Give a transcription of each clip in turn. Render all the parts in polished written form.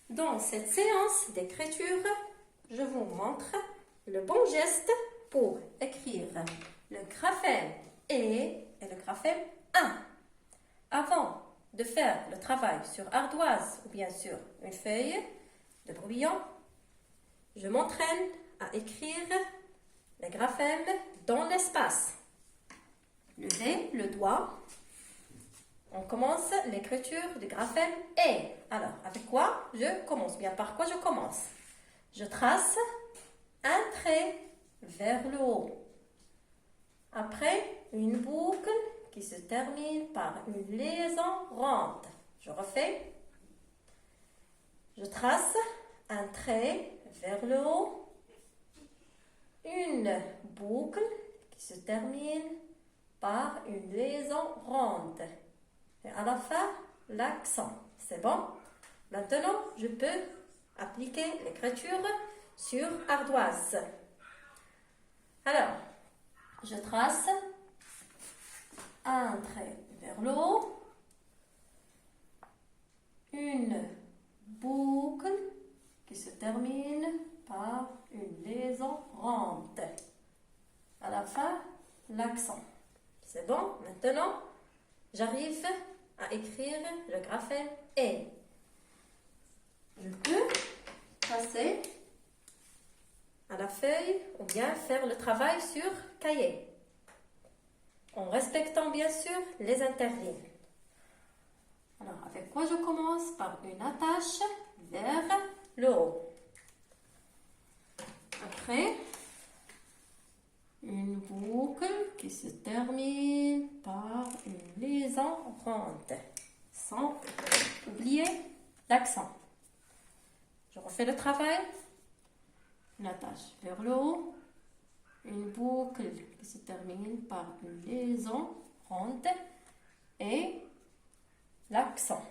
Dans cette séance d'écriture, je vous montre le bon geste pour écrire le graphème E et le graphème A. Avant de faire le travail sur ardoise ou bien sur une feuille de brouillon, je m'entraîne à écrire les graphèmes dans l'espace. Levez le doigt. On commence l'écriture du graphème E. Alors, avec quoi je commence? Bien, par quoi je commence? Je trace un trait vers le haut. Après, une boucle qui se termine par une liaison ronde. Je refais. Je trace un trait vers le haut. Une boucle qui se termine par une liaison ronde. Et à la fin, l'accent. C'est bon? Maintenant, je peux appliquer l'écriture sur ardoise. Alors, je trace un trait vers le haut, une boucle qui se termine par une liaison ronde. À la fin, l'accent. C'est bon? Maintenant, j'arrive à écrire le graphème E. Je peux passer à la feuille ou bien faire le travail sur cahier, en respectant bien sûr les interlignes. Alors, avec quoi je commence? Par une attache vers le haut. Après, une boucle qui se termine par une liaison ronde, sans oublier l'accent. Je refais le travail. Une attache vers le haut, une boucle qui se termine par une liaison ronde et l'accent.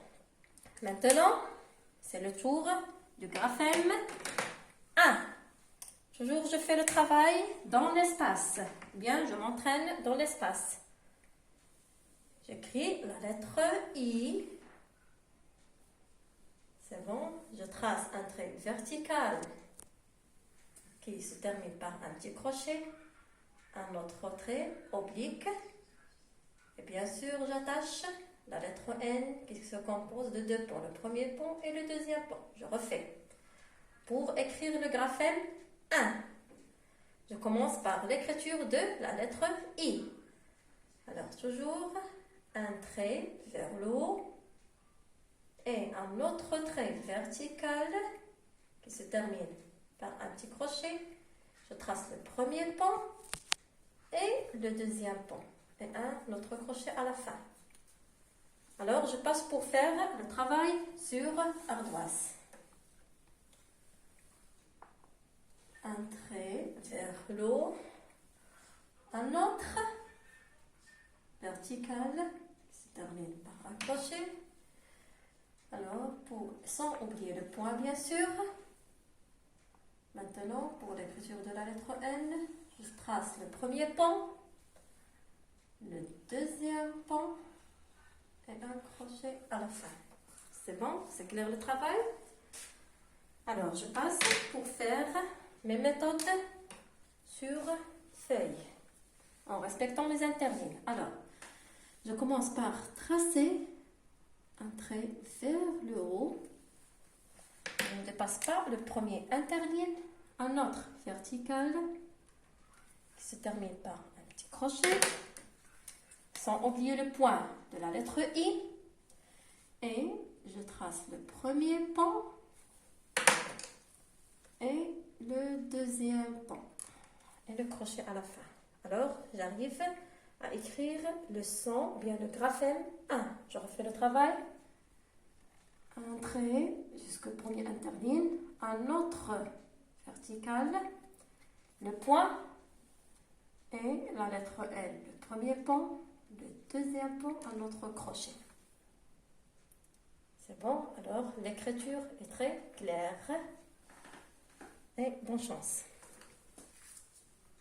Maintenant, c'est le tour du graphème A. Toujours, je fais le travail dans l'espace. Bien, je m'entraîne dans l'espace. J'écris la lettre I. C'est bon. Je trace un trait vertical qui se termine par un petit crochet, un autre trait oblique. Et bien sûr, j'attache la lettre N qui se compose de deux ponts, le premier pont et le deuxième pont. Je refais. Pour écrire le graphème 1, je commence par l'écriture de la lettre I. Alors, toujours un trait vers le haut et un autre trait vertical qui se termine par un petit crochet. Je trace le premier pont et le deuxième pont et un autre crochet à la fin. Alors, je passe pour faire le travail sur ardoise. Un trait vers le haut, un autre vertical qui se termine par un crochet. Alors, sans oublier le point bien sûr. Maintenant, pour l'écriture de la lettre N, je trace le premier pont, le deuxième pont et un crochet à la fin. C'est bon? C'est clair le travail? Alors, je passe pour faire mes méthodes sur feuille, en respectant les interlignes. Alors, je commence par tracer un trait vers le haut. Je ne dépasse pas le premier interligne, un autre vertical qui se termine par un petit crochet, sans oublier le point de la lettre I. Et je trace le premier pont et le deuxième pont et le crochet à la fin. Alors, j'arrive à écrire le son, bien le graphème 1. Je refais le travail. Un trait jusqu'au premier interligne, un autre vertical, le point et la lettre L. Le premier pont, le deuxième pont, un autre crochet. C'est bon, alors l'écriture est très claire et bonne chance.